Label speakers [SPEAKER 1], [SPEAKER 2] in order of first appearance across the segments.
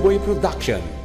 [SPEAKER 1] Tuboy Production.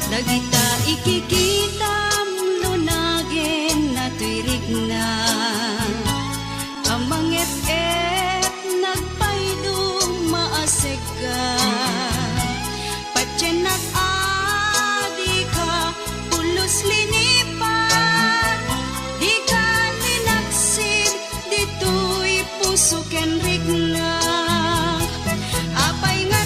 [SPEAKER 1] Dagita ikikita lunagin na tuirig na amang et nagpaydo maaseg ka patyenak adi ka pulos linipan di ka linaksid dito'y puso ken rigna apay nga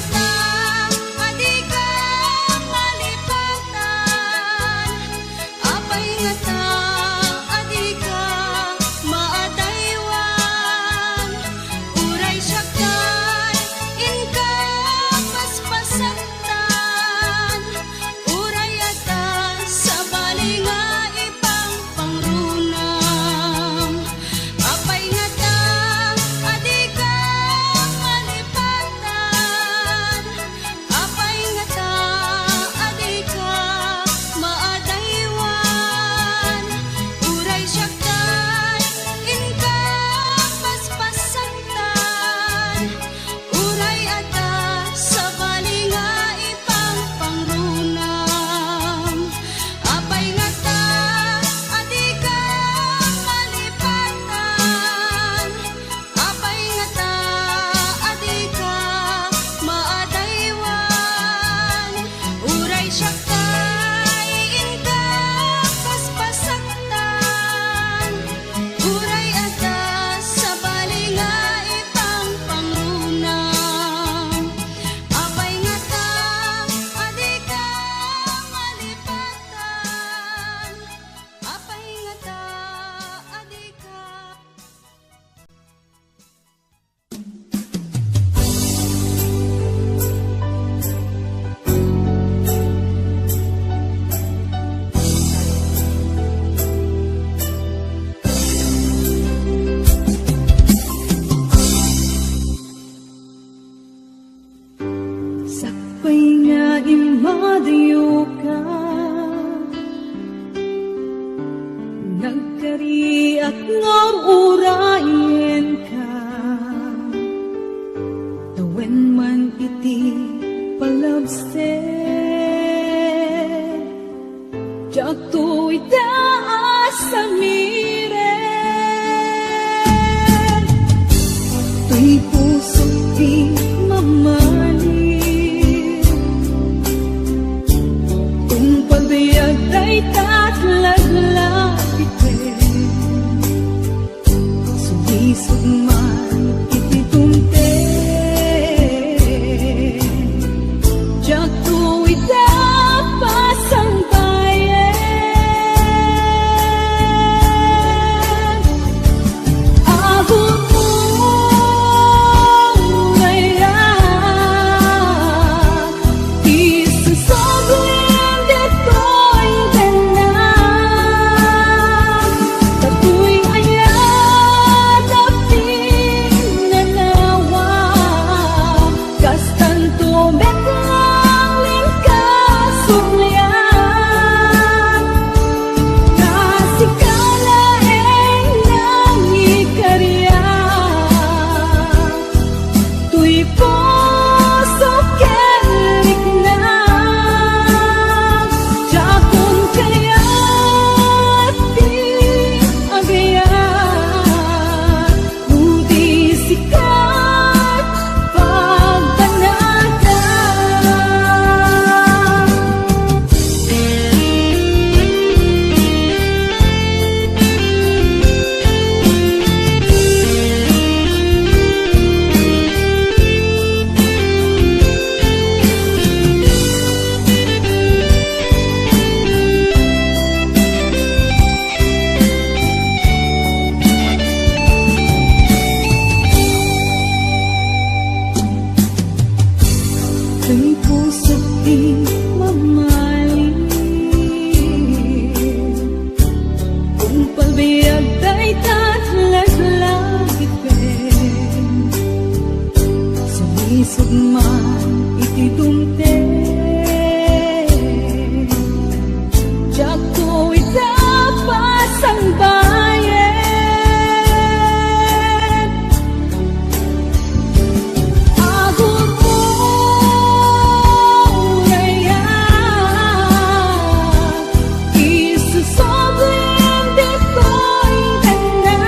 [SPEAKER 2] nagkariat ngam urayen ka tawen man iti palabse jak to'y taas sa miren to'y puso di mamali kung pagbayag ay tatlaglag sugman iti tunte jak to'y tapasang bayan ahon mo ngayon isusoblin dito'y tanan tato'y ayan sugman iti dumte Jato ita pasang bayan Agon mo raya Isusoblim dito'y kanya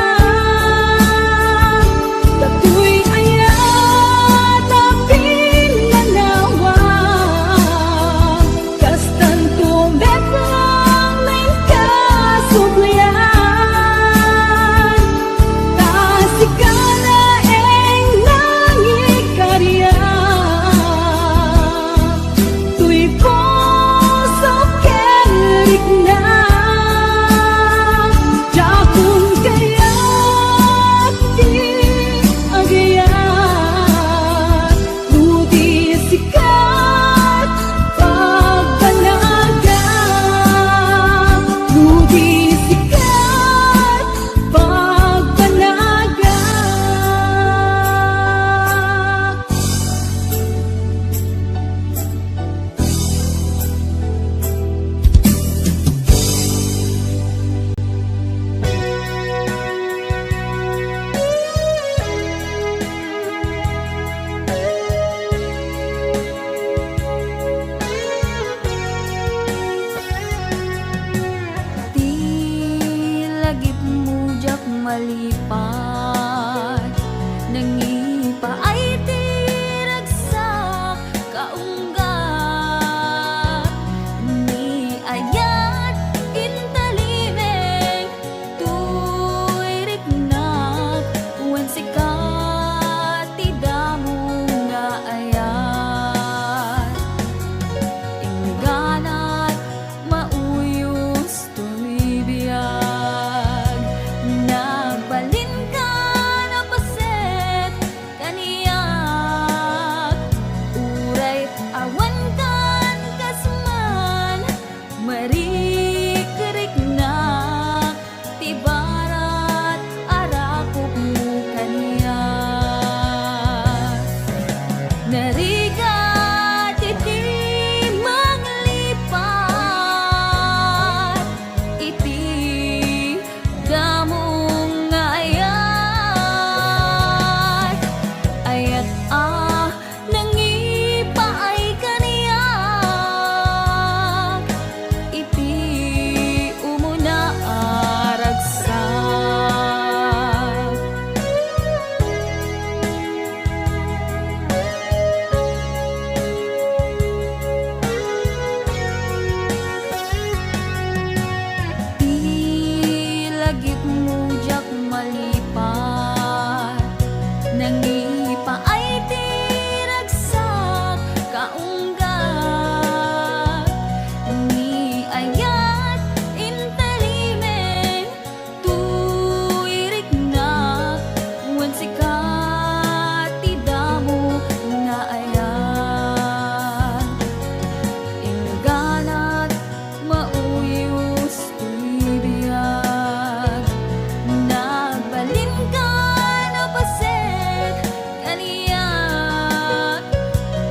[SPEAKER 2] Tatu'y ayat apin manawa Kastan tumbet lang may kasublian Tasikana eng nangikarya Tuy puso kerik na Jakun kaya di agayat Ludi sikat pagbanaga Ludi sikat pagbanaga Di lagip mujak malipat Nangipa ay tiragsak kaunggat Ni ayat intalimeng tuy riknak Wen sikat tidamo nga ayat Ingganat mauyos tuy biyag Nagbalin ka na paset kaniyak Uray awan kan kasman Marikerik na tibarat arakop mo kaniyak Narigat iti manglipat Iti damong ayat Ayat nangipa ay kaniyak Iti umuna aragsak Di lagip mujak malipat Nangipa ay tiragsak kaunggat Ni ayat intalimeng tuy riknak Wen sikat tidamo nga ayat Ingganat mauyos tuy biyag Nagbalin ka na paset kaniyak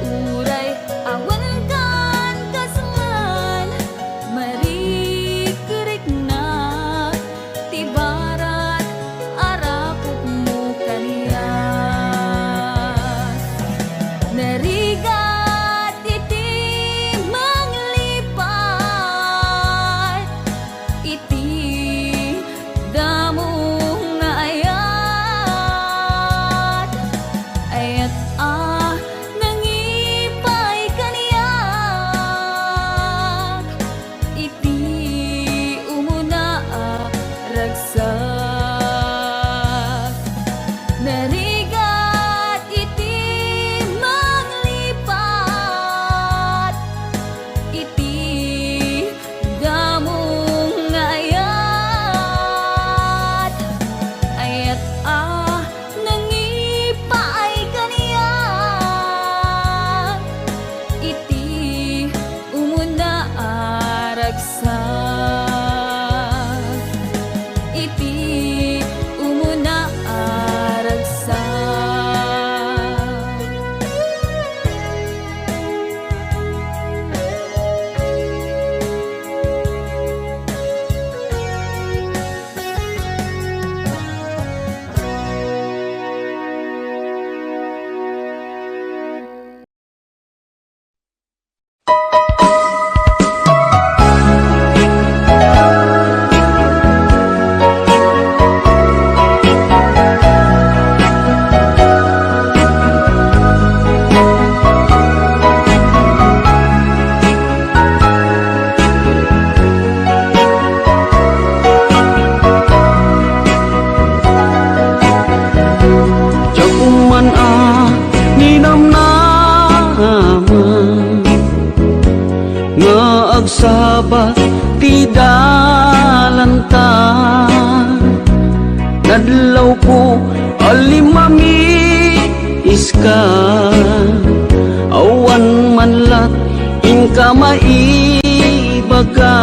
[SPEAKER 2] Uray awan kan kasman Marikerik na tibarat arakop mo kaniyak Narigat iti manglipat Iti damong ayat Ayat nangipay kaniyak Iti umuna ragsak Narigat iti manglipat Iti damong ayat Ayat nangipa ay kaniyak Iti umuna aragsak Iti umuna aragsak
[SPEAKER 3] inis ka, awan man lat inka maibaga.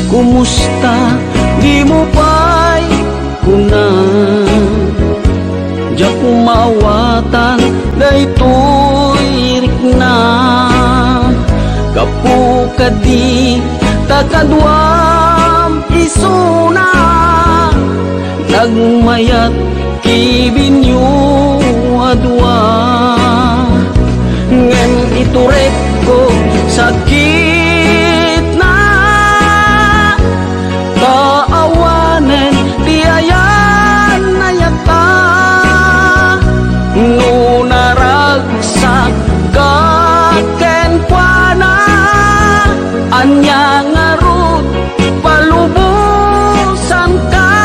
[SPEAKER 3] Kumusta di mo pa'y kuna, di ako mawatan daytoy rikna. Kapu kadi takadwam isuna, nagmayat kibinyo adwa. Ngem iturek ko sakit na, kaawanen tiayan na yata. Nunaragsak kaken kwa na, anya ngarut palubusan ka.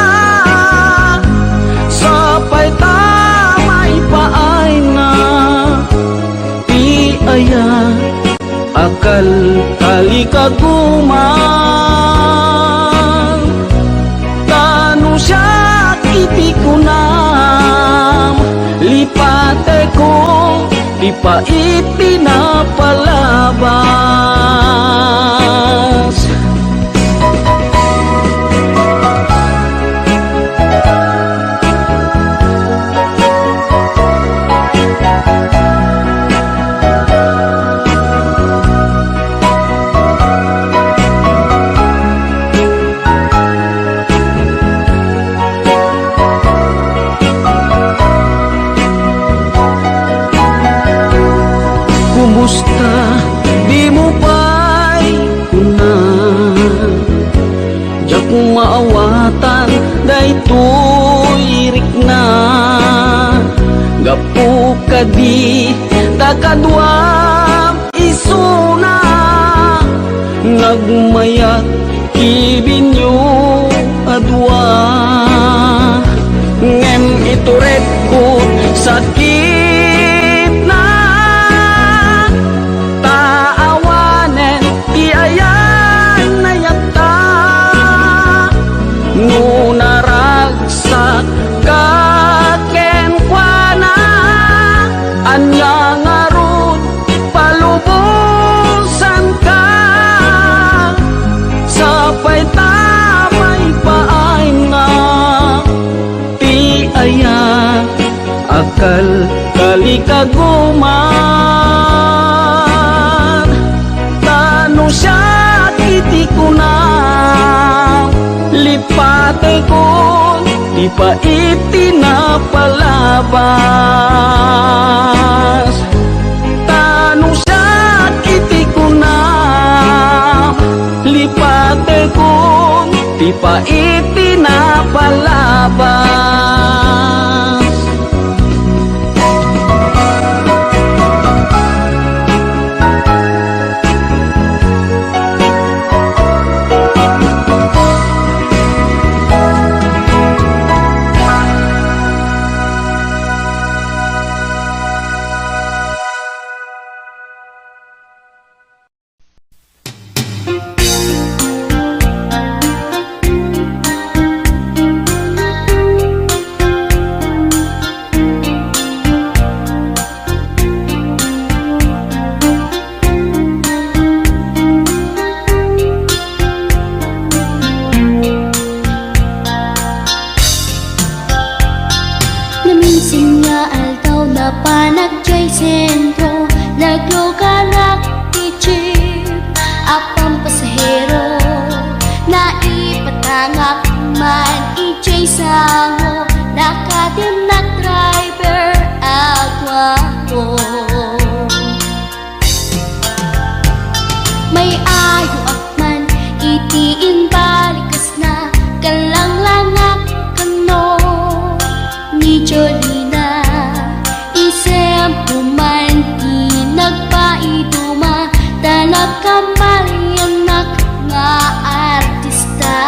[SPEAKER 3] Sapay tamay paay na, ti aya akal kalikaguman. Tanu siya iti kunam, lipate ko di pa iti napalabas. Kumusta di mo pa'y kuna, di ako maawatan daytoy rikna. Gapu kadi takadwam isuna, nagmayat kibinyo adwa. Ngem iturek ko sakit na, taawanen ti ayan na yata. Nunaragsak kaken kwa na, anya ngarut palubusan ka. Sapay tamay paay na, ti aya akal kalikaguman. Tanu siya iti kunam, lipate ko di pa iti napalabas. Tanu siya iti kunam, lipate ko di pa iti napalabas.
[SPEAKER 4] Naminsan nga aldaw na panagjay sentro, nagluganak ti jeep, apang pasahero. Naipatangak man ijay sango, nakadinak driver agwapo. May ayo akman itiin balikas na, kalanglangak kano ni Jolina. Isem puman di nagpaiduma, tanak kamaryanak nga artista.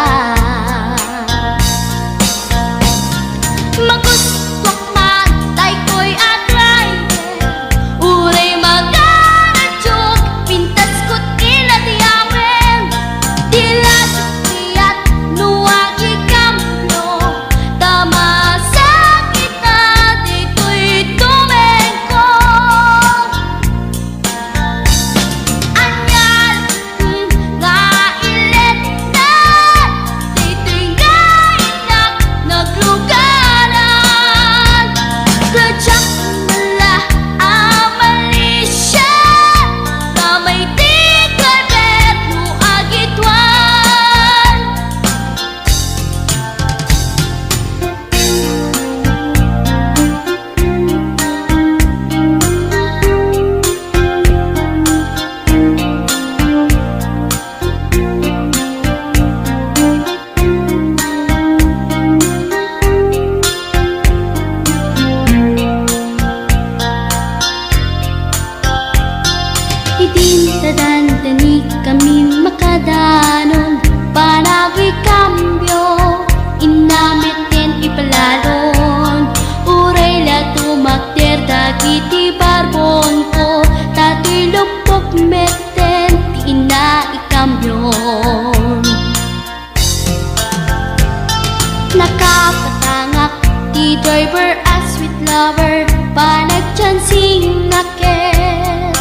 [SPEAKER 4] forever as sweet lover, panagchansing naket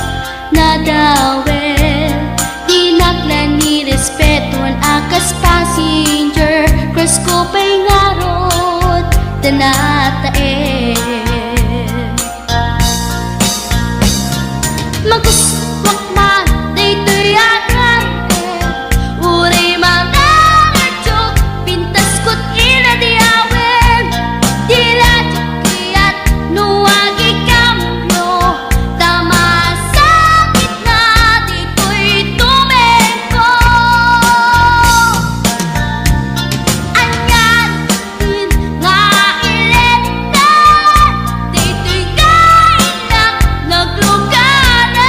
[SPEAKER 4] na dawel, dinaklan ni respeton akas passenger, cross ko pa'y ngarot, tanatae. Maguswak man, daytoy agante, uray mga ngadyok, pintas ko't inadiawen, dila jokiyat, nuwagi kamyo, tama sakit na, dito'y tumengko. Anyan, nga iletan, dito'y kainak, nagluganan,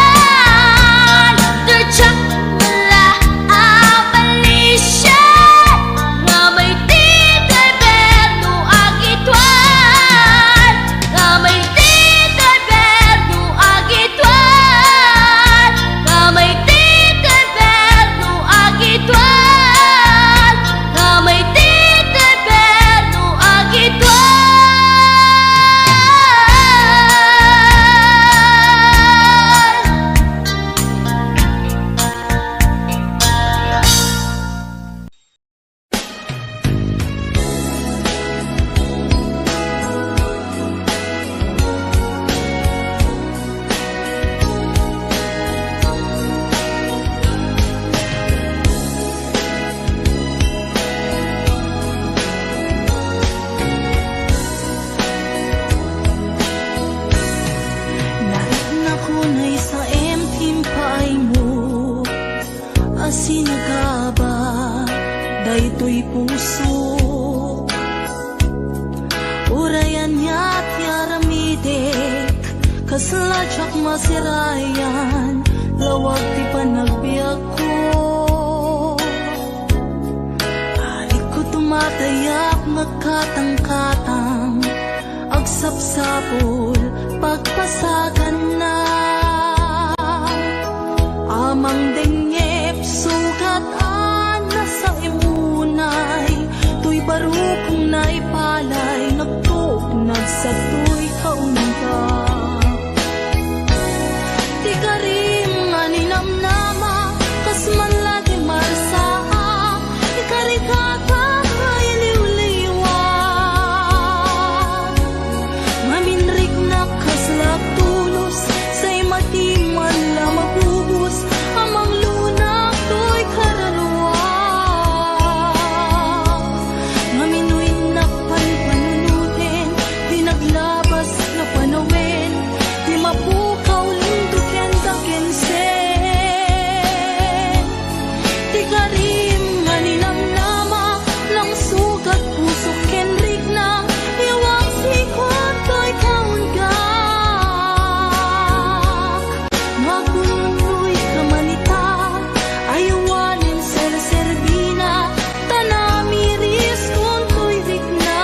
[SPEAKER 4] tertsak mula abalisyan, nga may titay berno agitwan, nga may titay berno agitwan, nga may titay berno agitwan, nga may titay berno agitwan.
[SPEAKER 5] Nakunay sa emtim paay mo, asinagaba, daytoy puso. Urayan niya't yaramidek, kasladyak masirayan, lawag ti panagbiag ko. Alik ko tumatayak, nagkatang-katang, agsapsapol, pagpasagan na. Amang dengep, sugat-an na sa imunay, tuy barukong naipalay, nagtugnag sa tuy kaunga. Di karim nga ninamnama, kas man lagi marsaa, di karikata iliw-liwan. Maminrik na kaslap tulos, say matiman la mabubos, amang lunak to'y kararwa. Maminoy na panpanunutin, di naglabas na panawin, di mapukaw linduken dakensen. Di karim nga ninamnama, lang sugat puso kenrik na, iwang sikot to'y kaunggak. Maguloy ka manita, ayawanin ser-serbina, tanamiris kung to'y rikna.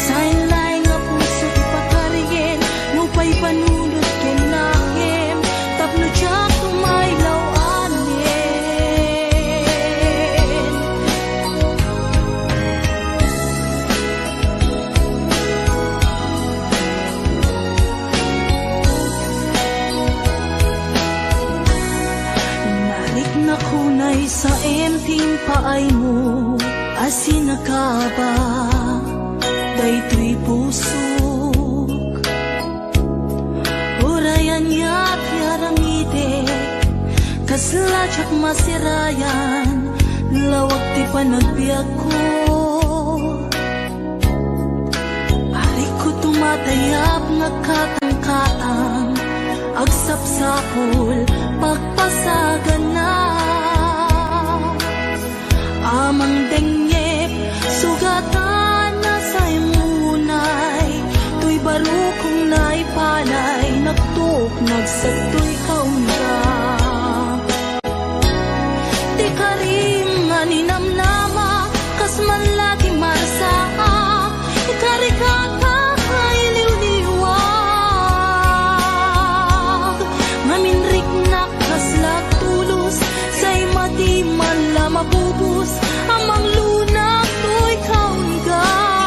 [SPEAKER 5] Sainlay nga puso ipakarigin, nupay panunod ken nakim, tapno tiyak tumaylaw anin. Nalik na kunay sa emting paay mo, asinagaba, daytoy pusok. Urayan niya't yaramidek, kasladyak masirayan, lawag ti panagbiag ko. Balik ko tumatayap, nagkatang-katang, agsapsapol, pagpasagan na. Amang dengep, sugatan na sa imunay, tuy barukong naipalay, nagtugnag sa tuy kaunga. Di karim nga ninamnama, kas man lagi marsaa, ikarikata iliw-liwag. Maminrik na kaslak tulos, say mati man la mabubos, amang lunak to'y kaunggak.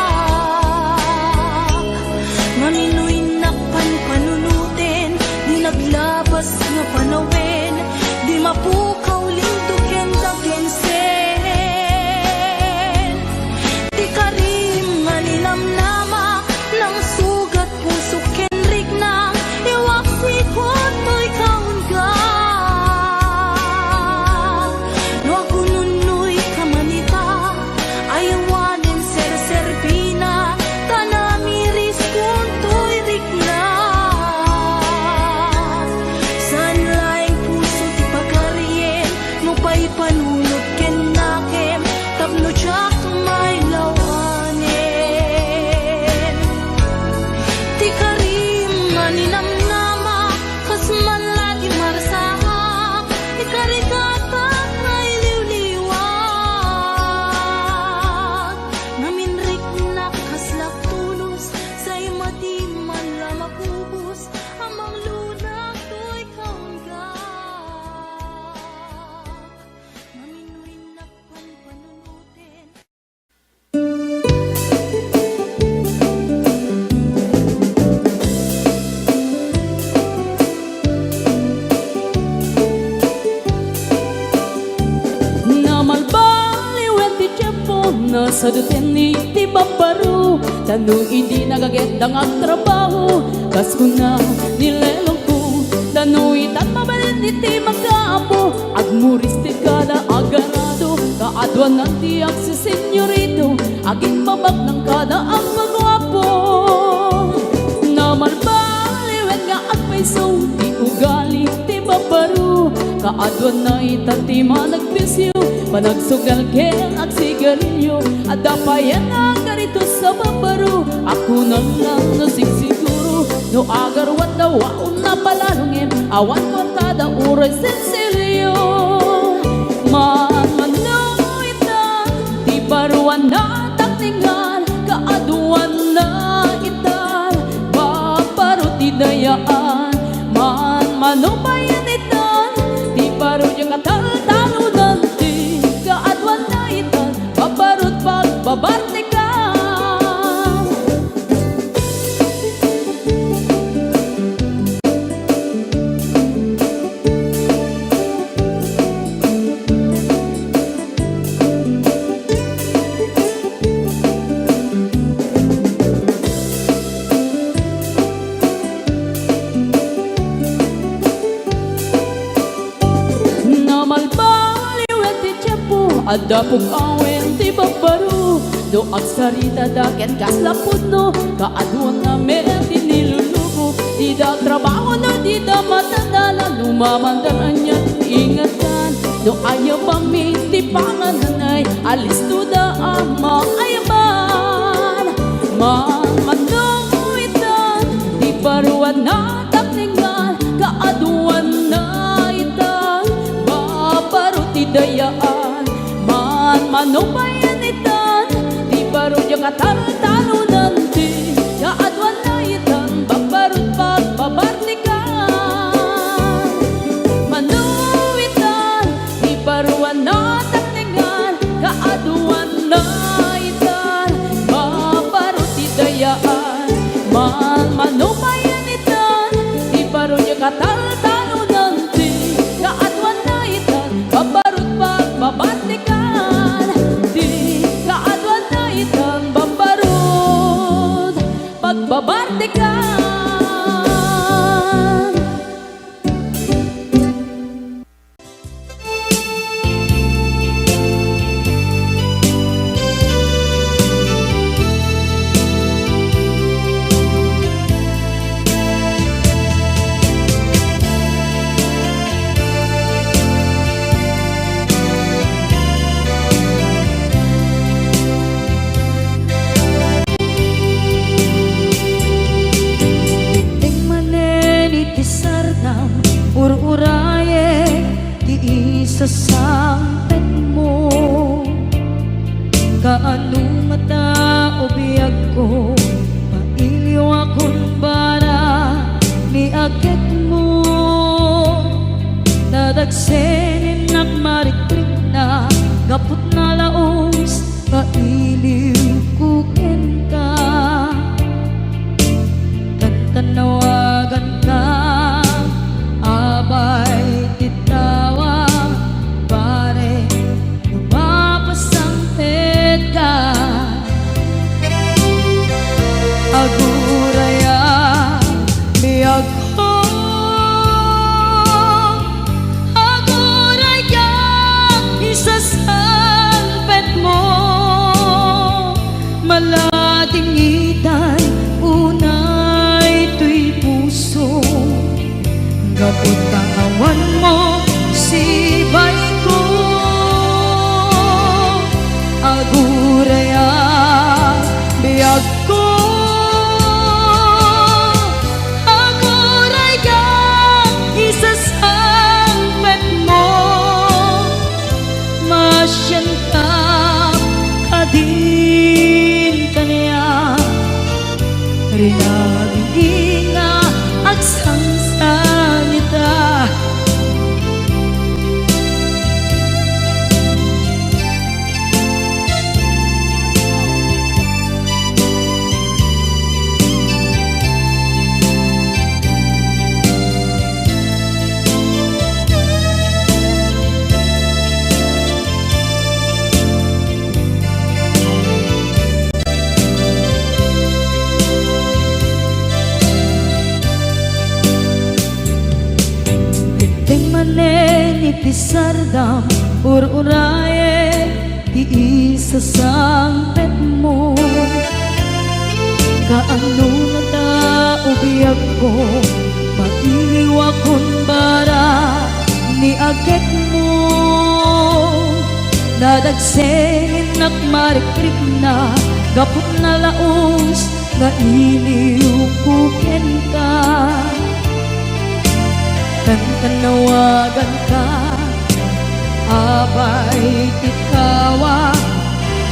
[SPEAKER 2] dutin iti babaro Tano hindi nagagendang ang trabaho Kas ko na nilelong ko Tano itan mabalin iti magkaapo Agmuris ti kada agarado Kaadwan nanti ang si senyorito Aging babak ng kada ang magwapo Naman baliwen nga agpaiso Di ugali ti babaro Kaadwan na itan ti managpisyo Panagsugal ken at sigarilyo At dapayan ang ganito sa babaro Ako na lang nasigsiguro No agarwat na waon na palalungin Awan kontada uray sensilyo Manmanuitan Di baruan na takningan Kaaduan na itan Babaro ti dayaan Manmanubayan itan Di baro yung katal-talunan Kaadwan na itan Babarot pagbabarte ka Adapog awen ti babaro Do agsarita daket kaslapod no Kaadwan na meron ti nilulubo Di da trabaho no di da matandala Lumamandaran niya ingatan No ayaw pami ti pangananay Alis to da ang maayaman Manuitan Di baruan na takningan Kaadwan na itan Babaro ti dayaan Manubayan itan Di baro yung katal-talunan Di kaadwan na itan Babarot pagbabarnikan Manuitan Di baruan na takningan Kaadwan na itan Babarot idayaan Manubayan itan Di baro yung katal-talunan Di kaadwan na itan Babarot pagbabarnikan Pagbabartikan
[SPEAKER 5] Ururaye di isasampet mo Kaano mata o biyag ko Mailiw akong bara ni akit mo Nadagsenin nagmarikrik na Gapot na laos Mailiw kukin ka Kantanawagan ka Abay titawa pare Lumapasangpet ka Aguraya biyag ko Aguraya isasangpet mo Malatingitan unay tuy puso Gapot kaawan mo si bay ko Aguraya biyag ko Aguraya isasangpet mo Masyan ka kadin kanya Rinaging nga agsangsan ita
[SPEAKER 2] ti sardam ururaye ti isa sangpet mo. Kaano na ta ubiyag ko mailiwa kon bara ni aget mo. Nadagsengin nakmarikrip na gapot na laos nga iliw kuken ka. Tanawagan ka abay tikawa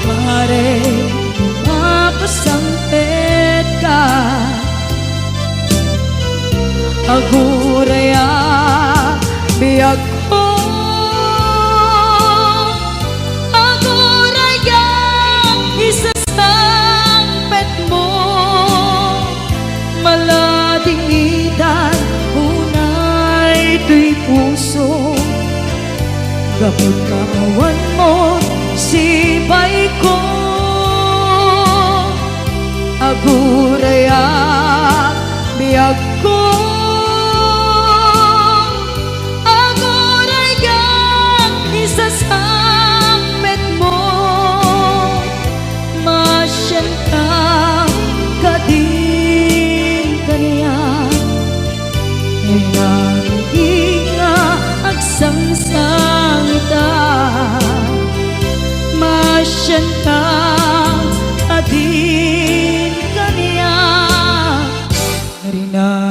[SPEAKER 2] pare mapasampet ka. Aguraya biyag ko, aguraya isasampet mo. Maladidan unay to'y puso gapot kaawan mo sibay ko. Aguraya biyag ko, aguraya isasampet mo. Masyan ka kadin kaniya ay nanginga agsangsangita. Masyan ka adin kaniya rinay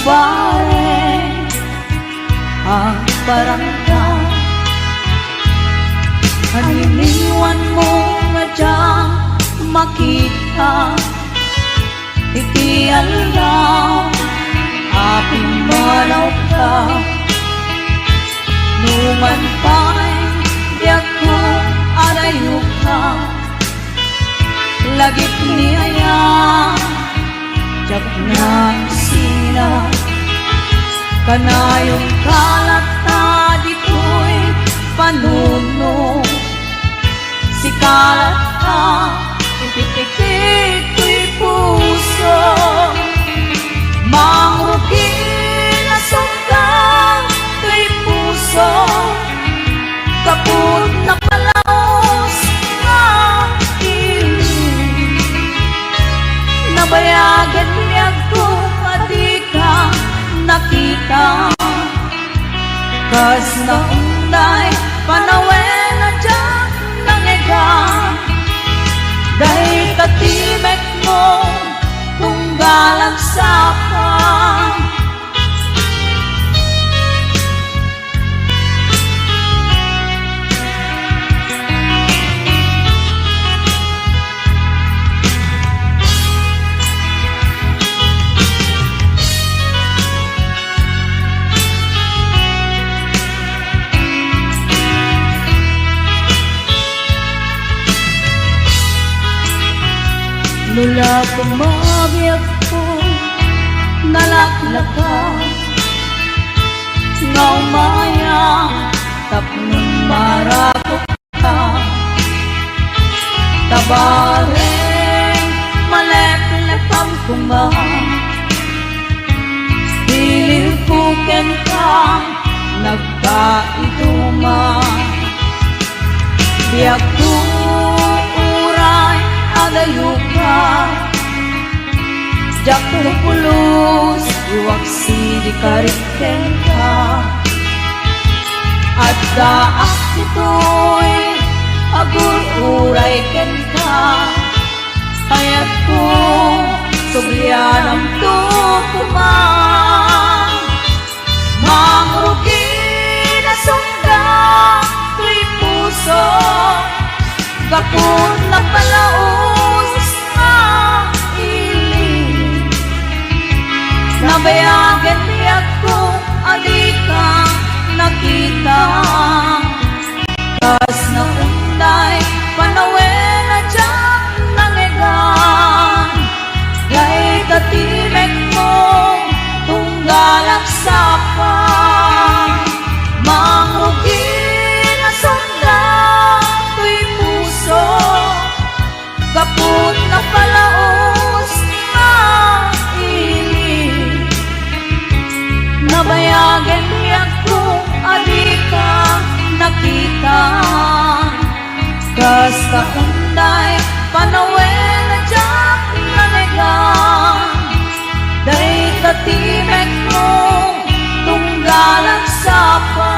[SPEAKER 2] pare ang barangay. Aniniwan mo nga diyang makita, iti alam aping malaw ka. Numan pa'y di ako adayo ka, lagip niyaya jak na sila. Kanayong kalata dito'y panuno, si kalata ipitikit ko'y puso. Mangrugi na sungkang ko'y puso, kaput na palaos na ilim. Nabayagan niya ko di ka nakita, kas na unday panawen na dyan nangega. Dahil katimek mo kung galang sapa, mula pumabiyag ko nalaklakas nga umaya tapnong marakot ka. Tabareng maleplepam kumba, dililpuken ka nagkaituma. Biyak tuuray adayo ka, jak pulus iwag sidi kariken ka. At daak ito'y agur-uray ken ka, hayat ko sublianam tukumang. Mangrugi na sungga ko'y puso, kapun na palaos na ilim. Nabayagan niya ko adi ka nakita, kas na unday panawen na dyan nangegan. Gay katimek mo tunggalak sapa, mangrugi na sunda ko'y puso, kaput na palaos na ilim. Nabayagan niya ko adi ka nakita, kas kaunday panawen na dyan nanegan. Day katimek mo tunggalan sapa,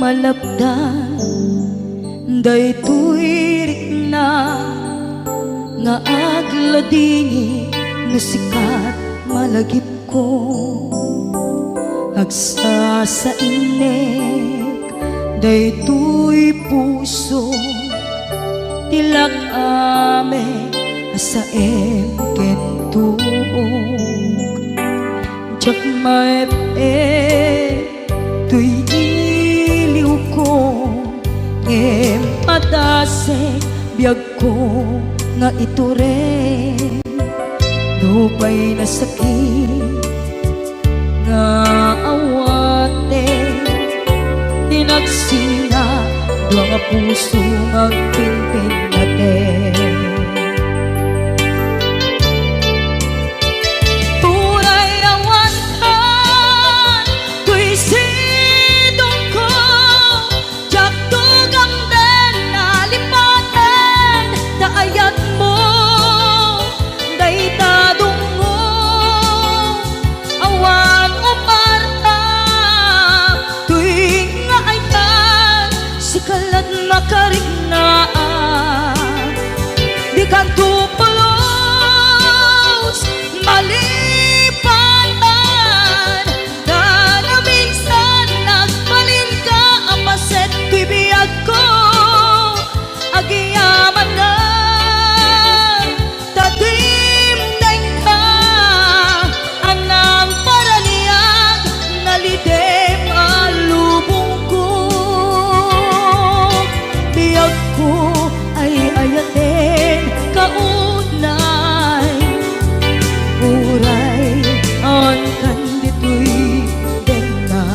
[SPEAKER 2] malapdan daytoy rikna nga agladini nga sikat malagip ko. Agsa sa inek daytoy puso, tilak ame asaem kentuog. Jak maep tuy iliw ko
[SPEAKER 1] Padasek biyag ko nga iture, lupay na sakit nga awate, tinagsinga dua nga puso magpinpin natin. Puray awantan tuy sidong ko, jak tugang den nalipaten, daayat mo daytadong mo awan umarta, tuy nga ayan sikalat makarignaang, di ka tupulos malipatan, na minsan nagbalin ka apaset bibiyag ko, agiyaman na tatimdeng ka, anang paraniyag nalidem alubong ko, biyag ko ay ayatin kaunay, uray ang kandito'y denga.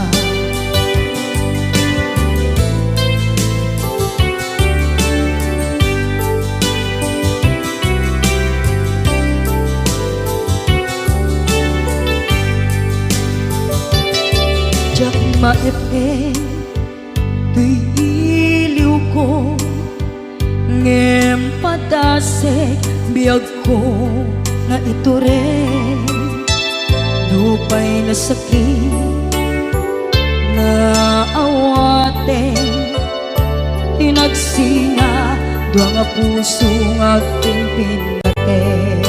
[SPEAKER 1] Jak maepeng tuy iliw ko, ngem padasek biyag ko nga iture, lupay na sakit na awate, tinagsinga dua nga puso nga pinpin natin.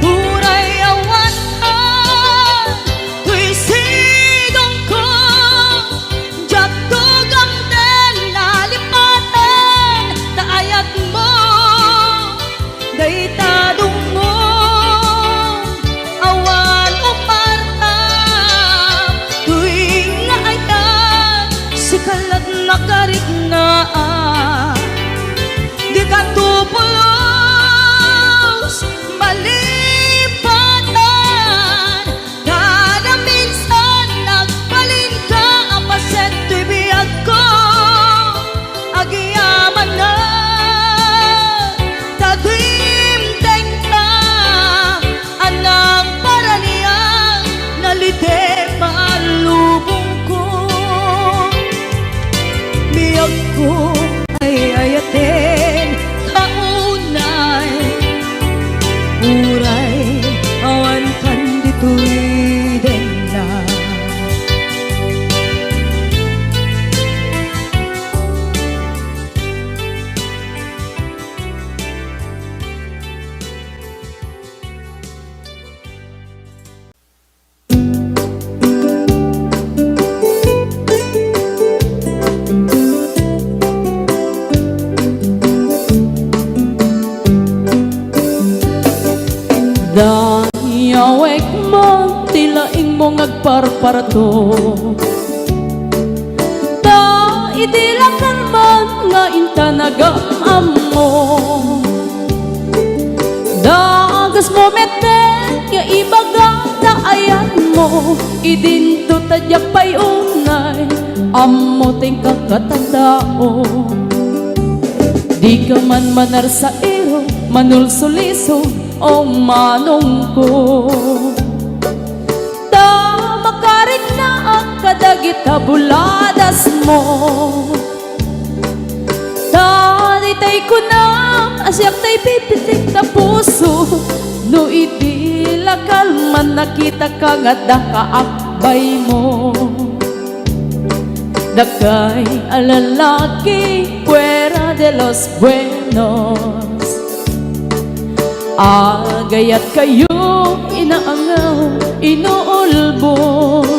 [SPEAKER 1] Puray awantan tuy sidong ko, jak tugang den nalipaten, daayat mo daytadong mo awan umarta, tuy nga ayan sikalat makarignaang, di ka tupulos malipatan, kada minsan nagbalin ka apaset tuy biyag ko, agiyaman na tatimdeng ka, anang paraniyang nalite malubong ko, biyag ko ay ayatin kaunay, uray awan kandito'y denga.
[SPEAKER 2] Dayawek mo, tilaing mo ngagparparto, da idilakan man nga intanagam mo, dagas mo meten nga ibaga daayan mo, idinto tadyak pay unay ammo ting kakatandao, di ka man manar sa iro manulsuliso o manong ko, da makarig na ang kadagita buladas mo, da ditay ko na asyak tay pipitik na puso, no itilakal man nakita ka nga da kaakbay mo, dakay alalaki fuera de los buenos, agayat kayo inaangaw inuulbon,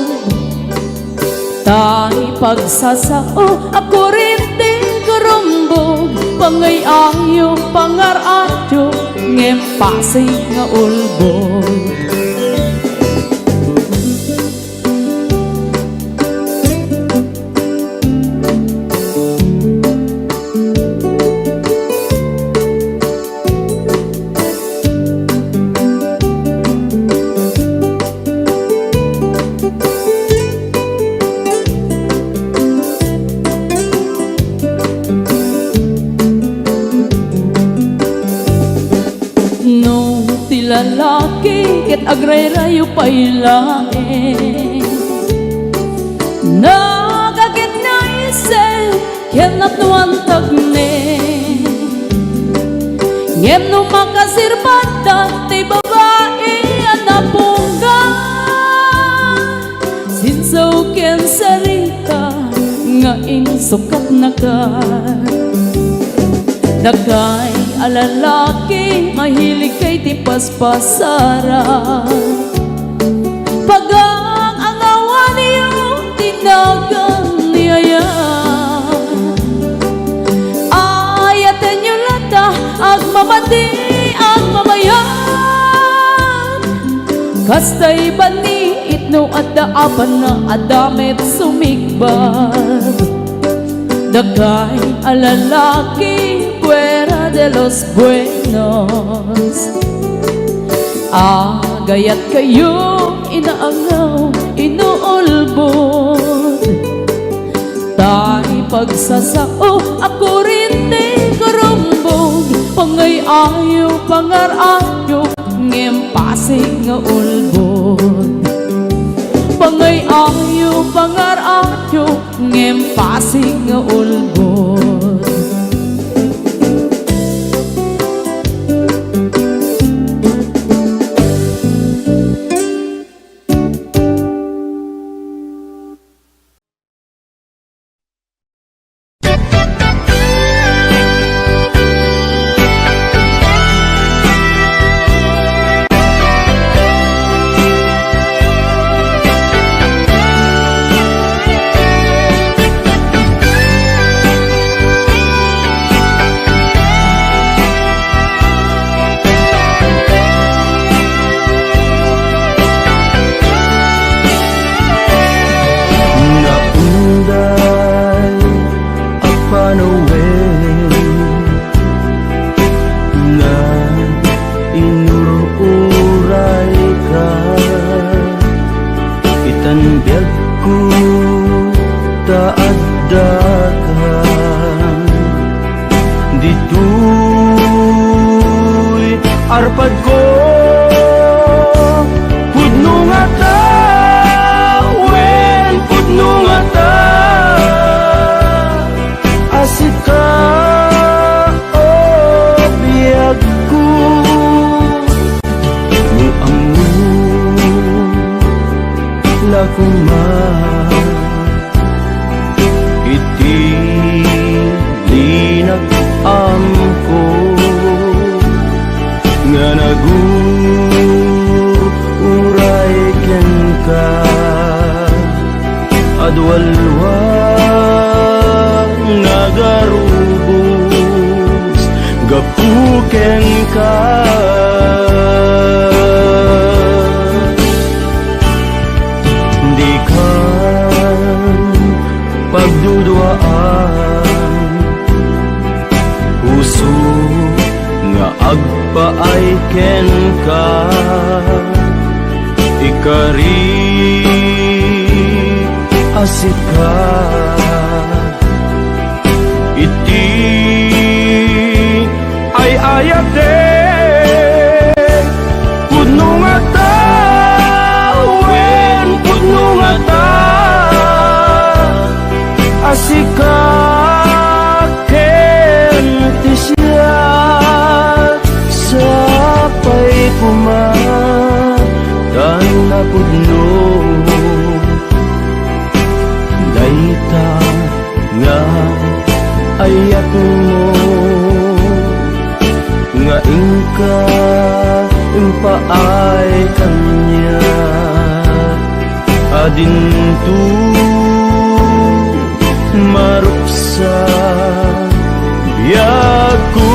[SPEAKER 2] tay pagsasao ako rin din gurumbog, pangay ayo pangaradyo ngem pasay nga ulbog. lalaki ket agray-rayo pailae nagagit na isip ken natnuan tagne ngem no makasirbatan ti babae anapungga sinsaw ken sarita nga insukat na ka dagay alalaki mahilig kay ti paspasara pagang ang awa niyo tinagan niyaya ayatan niyo lata ag mamati ag mamayan kastay bani itno at daapan na adamet sumigbag dagay alalaki fuera de los buenos agayat kayo inaangaw inuulbod tay pagsasao ako rin di karumbog pangay ayaw pangarayo ngem pasig nga ulbod pangay ayaw pangarayo ngem pasig nga ulbod
[SPEAKER 3] arpad ko pudno nga ta wen pudno nga ta asika biyag ko mo amu lakuma iti linak amko nga naguray ken ka adwalwa nagarubos gapuken ka di ka pagduduaan puso nga agpaay ken ka ikari asika iti ay ayate pudno nga ta wen pudno nga ta asika ken ti siya sapay kumatan na pudno dayta nga ayat mo nga ingka impaay kanya adintu maruksa biyaku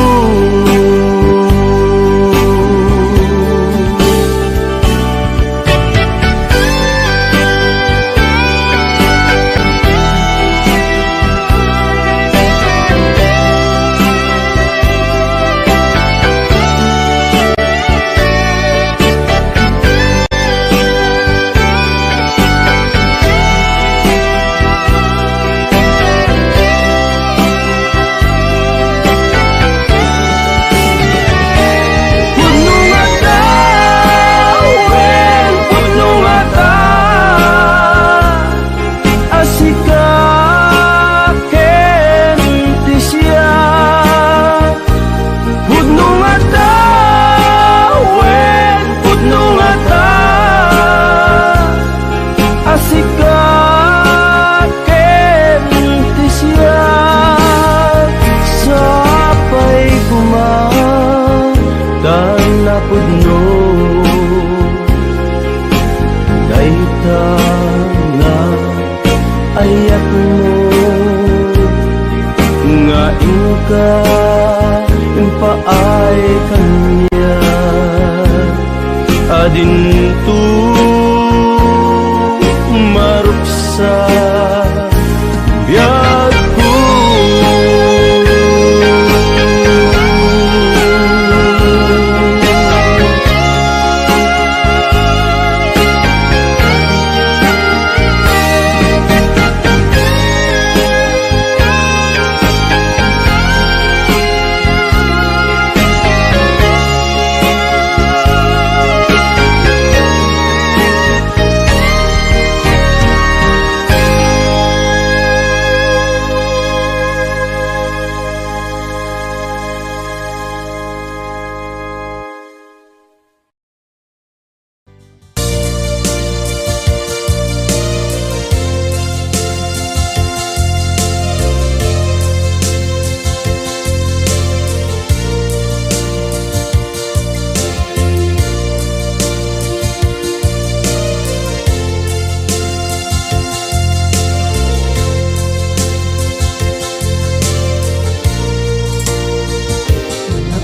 [SPEAKER 3] adinto marupsa biag ko.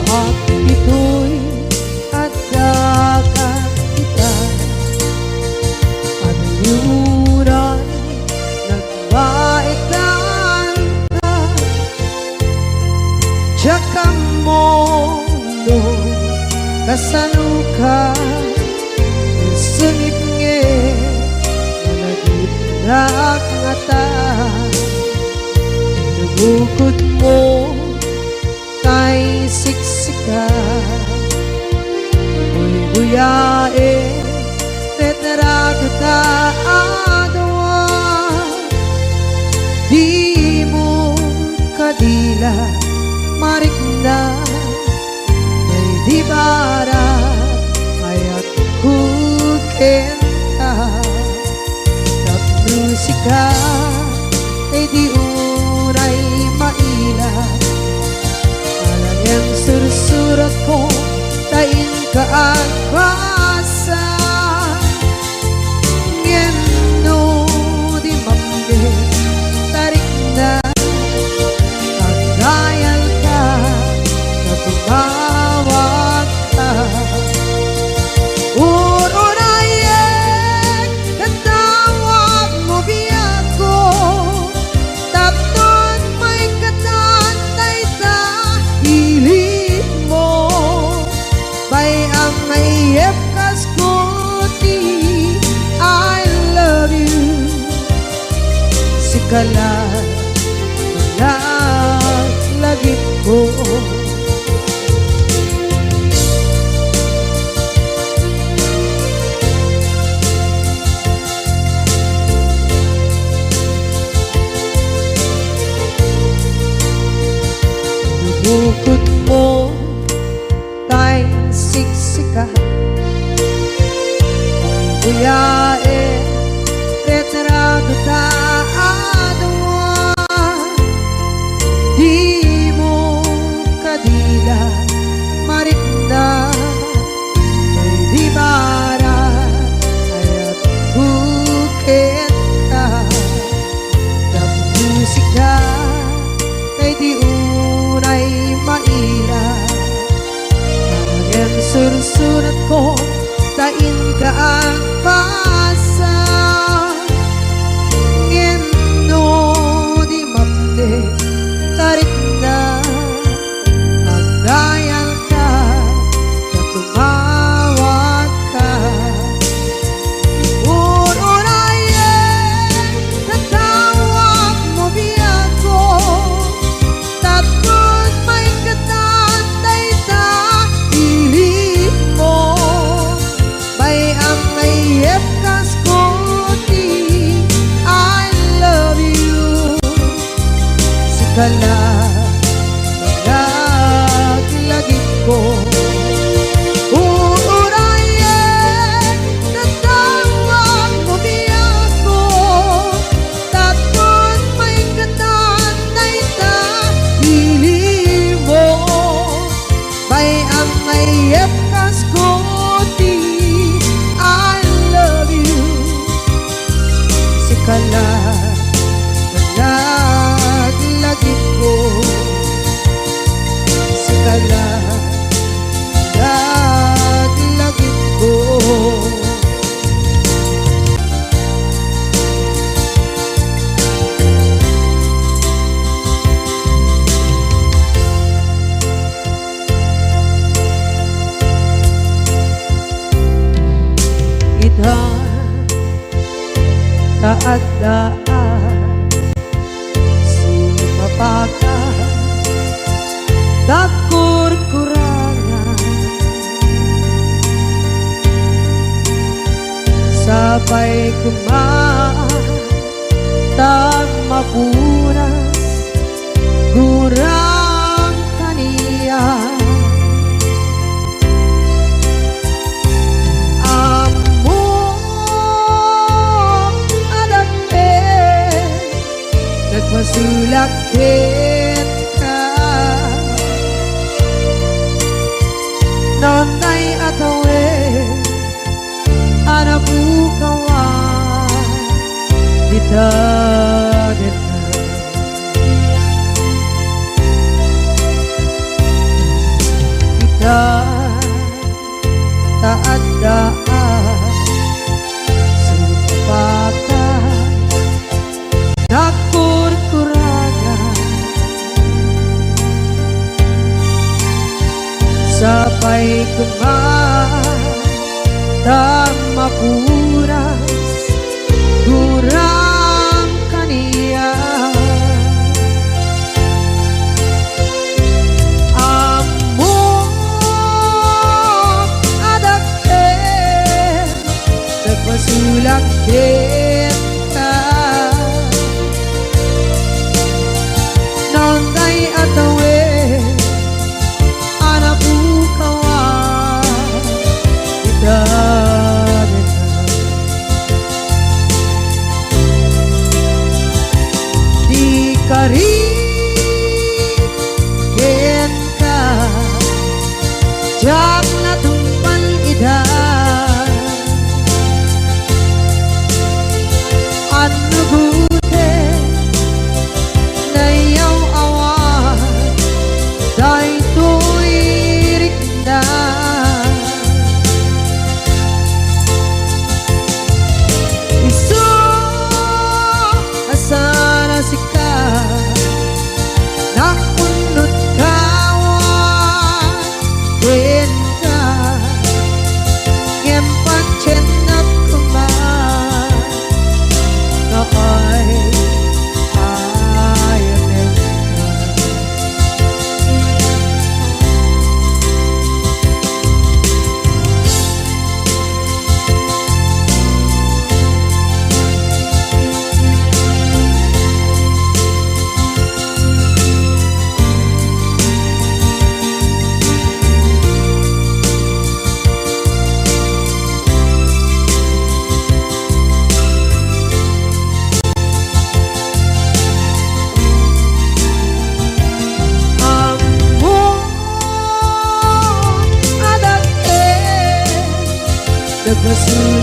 [SPEAKER 1] At ito'y adagat kita at yuran nagbaikan ka Tsaka mondo kasaluka sunip nge malagit na ngata nabukod mo kay siksika Uy buyae tetrago ta adwa Di mo kadila marikna May di bara ayat kukenta Tapusika ay di uray maila Yang sursurat ko tain kaagpasa Ngeno di mambe tarik na Pagdayal ka Natungawag ka Ururayek Katawag mo biyak ko Tapton may katantay ta Hilig mo Bay ang mayep kaskuti I love you Sikala Malagit ko Bukod mo tay siksika Buyae retrado ta adwa Di mo kadila marikna May di bara ayat bukit ka Tapusika kay di unay maila Parang sursurat ko tain ka ang pasa Ngeno di mamde tarik na Pagdayal ka na tumawag ka Ururayen Tatawag mo biyak ko Tapos may katantay ta Hilig mo Bay ang mayep kaskuti I love you Sikala Maglagit ko Uurayen Tatawag mo biyak ko Tapos may katantay ta Hilig mo Bay ang mayep kaskuti I love you Sikala Maglagit ko paka Dakur-kurangan Sabay kumatag mapunas Gurang kaniya Nagpasulakit ka Nonay atawe Anabukawan Dita Kita taadaan Sumpakan Dakur-kurangan Sabay kumatag mapunas Gurang kaniya Amok adakit Nagpasulakit ka Nonday atawe Anabukawan Idadita Di karigin ka Jak na tumpan ida Ano gute Nayaw awan Day tuwirik na Isu asana sika Nakunot kawan Din ka Ngempan chenat kuman Noy ayanin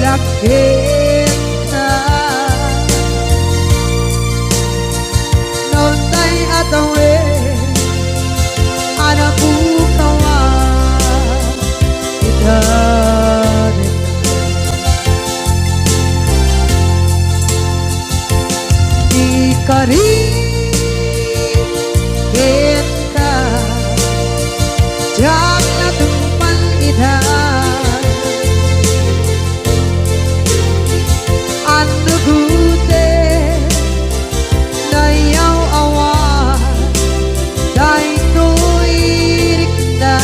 [SPEAKER 1] Nagpasulakit ka Nonday atawe Anabukawan Idadita Di karigin ka Jak na tumpan ida Ano gute Nayaw awan Day tuwirik na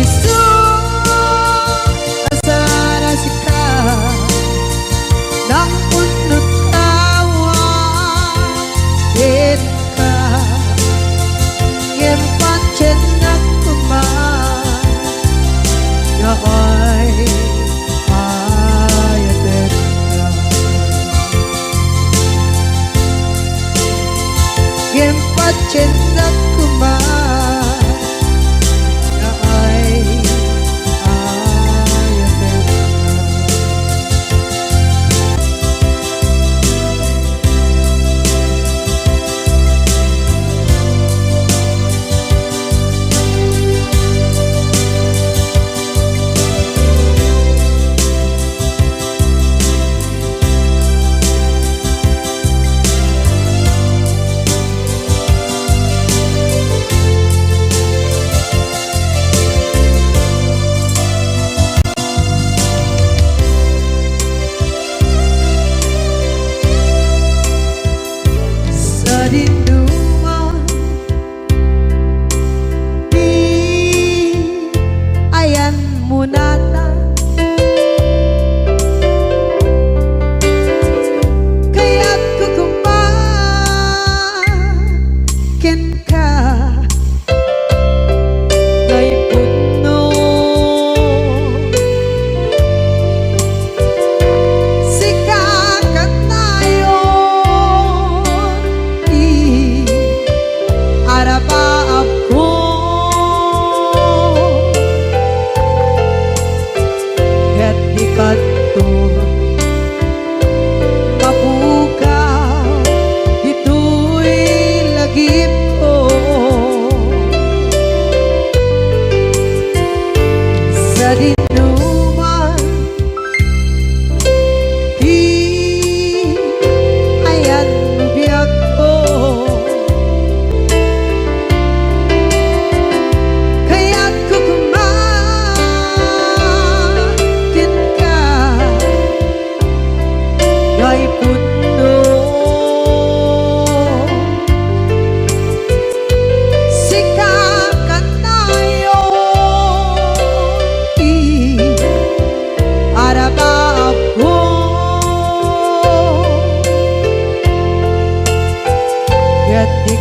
[SPEAKER 1] Isu asana sika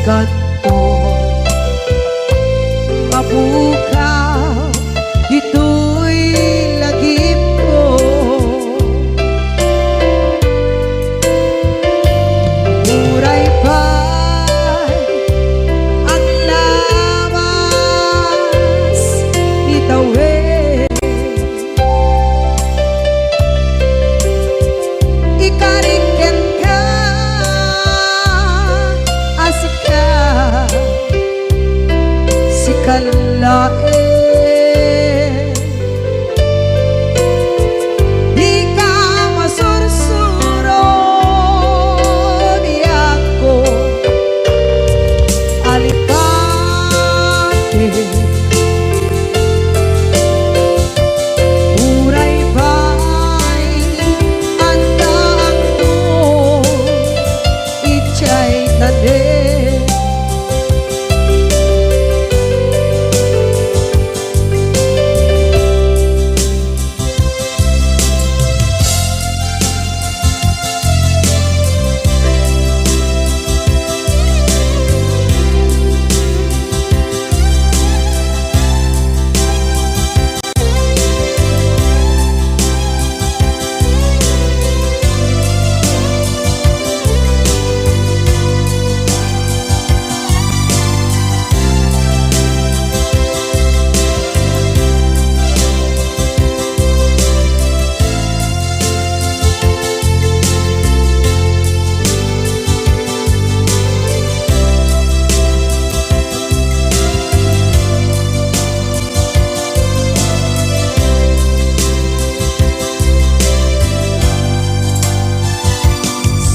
[SPEAKER 1] kanton mabukaw dito'y lagip ko. Muray pa'y ang lawas ni tawid, ikariken ka asika si kalae. Di ka masursuro di ako alikate. Muray ba'y andaan mo ichay tade.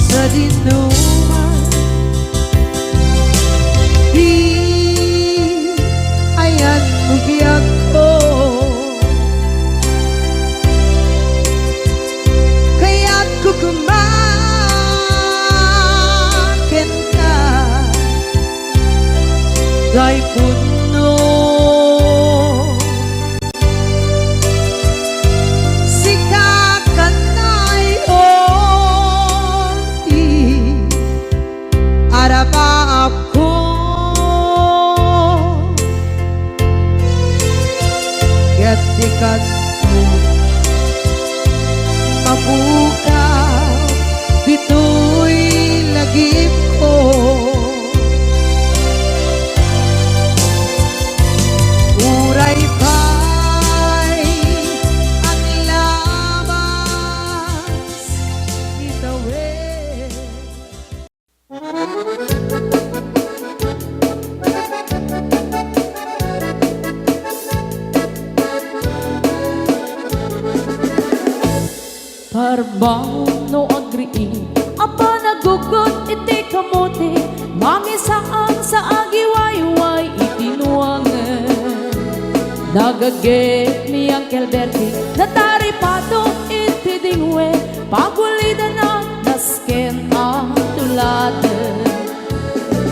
[SPEAKER 1] Sa dinuman di ayan bugyak ko, kaya't kukumakin ka dahil puno si kakanay arapa ako kaya't di ka mabukaw dito'y lagip ko. Uray pa'y ang lawas ni tawid.
[SPEAKER 2] Parbaw no agriin apa nagugot iti kamote mangisaan sa agiwayway itinuangan nagaget ni Uncle Bertie natari pato iti dingwe pagulida na nasken ang tulaten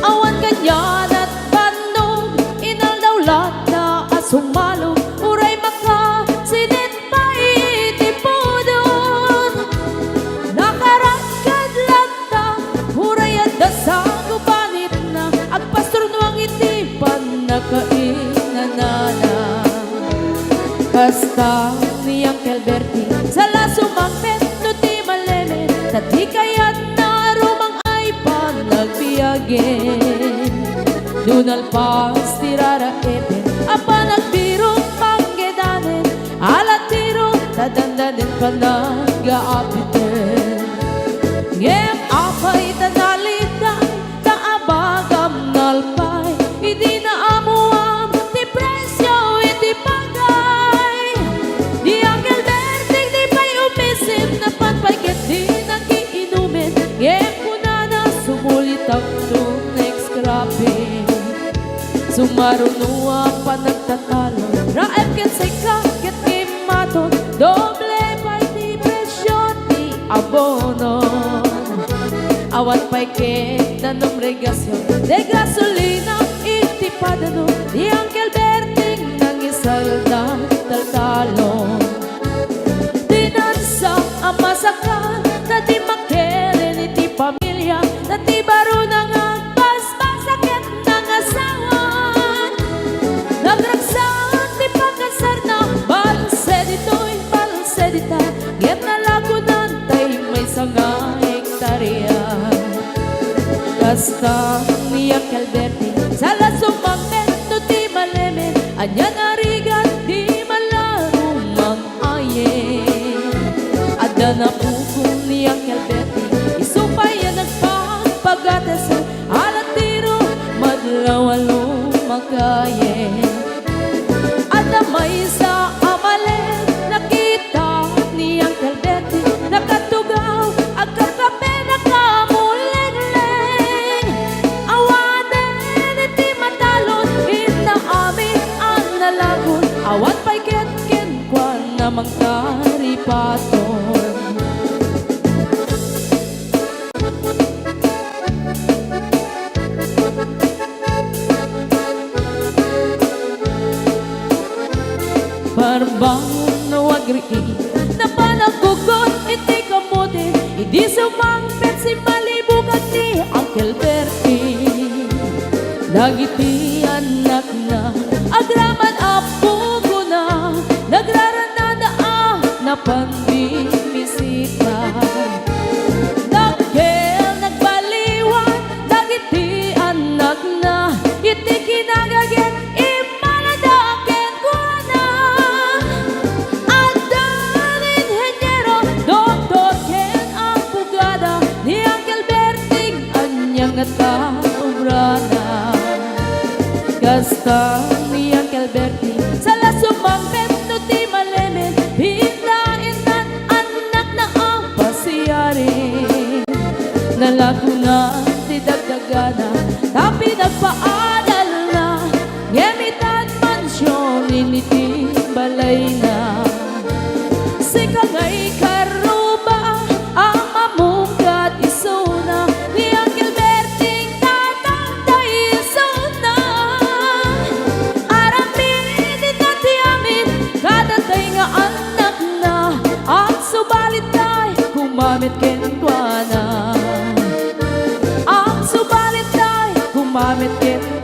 [SPEAKER 2] awan kanyan at bandog inaldawlat na asumalo uray maka sinit pa iti podon nakaragkad lagta uray at dasang upanit na agpastor nuang iti panakainanana basta ni Uncle Bertie sa lasumangpet no ti maleme tati kayat na rumang ay panagbiyagen dunal pas tirara epen apa nagbiro panggedanen alatiro tadandanen panagaapiten ngem apay tanalitan taabagam nalpay idi na amuam ti presyo iti pagay di Uncle Bertie di pa'y umisim na panpagket di nagiinumin ngem kunana sumulit ang next grabe sumarunua pa nagtatalo raep ket say ket imaton doble pa'y ti presyo ti abono awan pa'y ket nanom regasyon de gasolina iti padano di Uncle Bertie nang isalda taltalon dinansa ang masakan na di makeren iti pamilya na ti baro nang agpas-pasaket Ngem nalagunan tay may sanga hektarya. Kasta niya Calverte sala sumangmen no ti malemen anya narigan di malarong mag-ayen. Ada na pukong niya Calverte isumpayan nagpagpagatas alat tiro madlawalo magayen. Ada may sa amalen nakita niyang Calverte nakatugaw agkakape nakamuleng-leng. Awanen iti matalon inaamin ang nalagon awan pa'y ken kwan namang karipaton. Barbangon na wagriin na panagugot iti kamote idi sumangpet si malibugan ni Uncle Bertie. Dagiti anak na agraman apugo na nagraranada na pandimisita. Dagkel nagbaliwan dagiti anak na iti kinagagen imanadaken ko na. Adan inhenyero doktor ken ang pugada ni Uncle Berting anyang ataurana. Kasta ni Uncle Berting sala sumangpet no ti malemen pinainan anak na ang pasiyari. Nalagunan ti dagdagana tapi nagpaadal na ngemitan mansyon initi balay na. Sika nga'y karuba ang mamungkat isuna ni Uncle Berting tatangday isuna. Aramin itati amin kadatay nga anak na ang subalit ay kumamit kenkwana. Ang subalit ay kumamit kenkwana.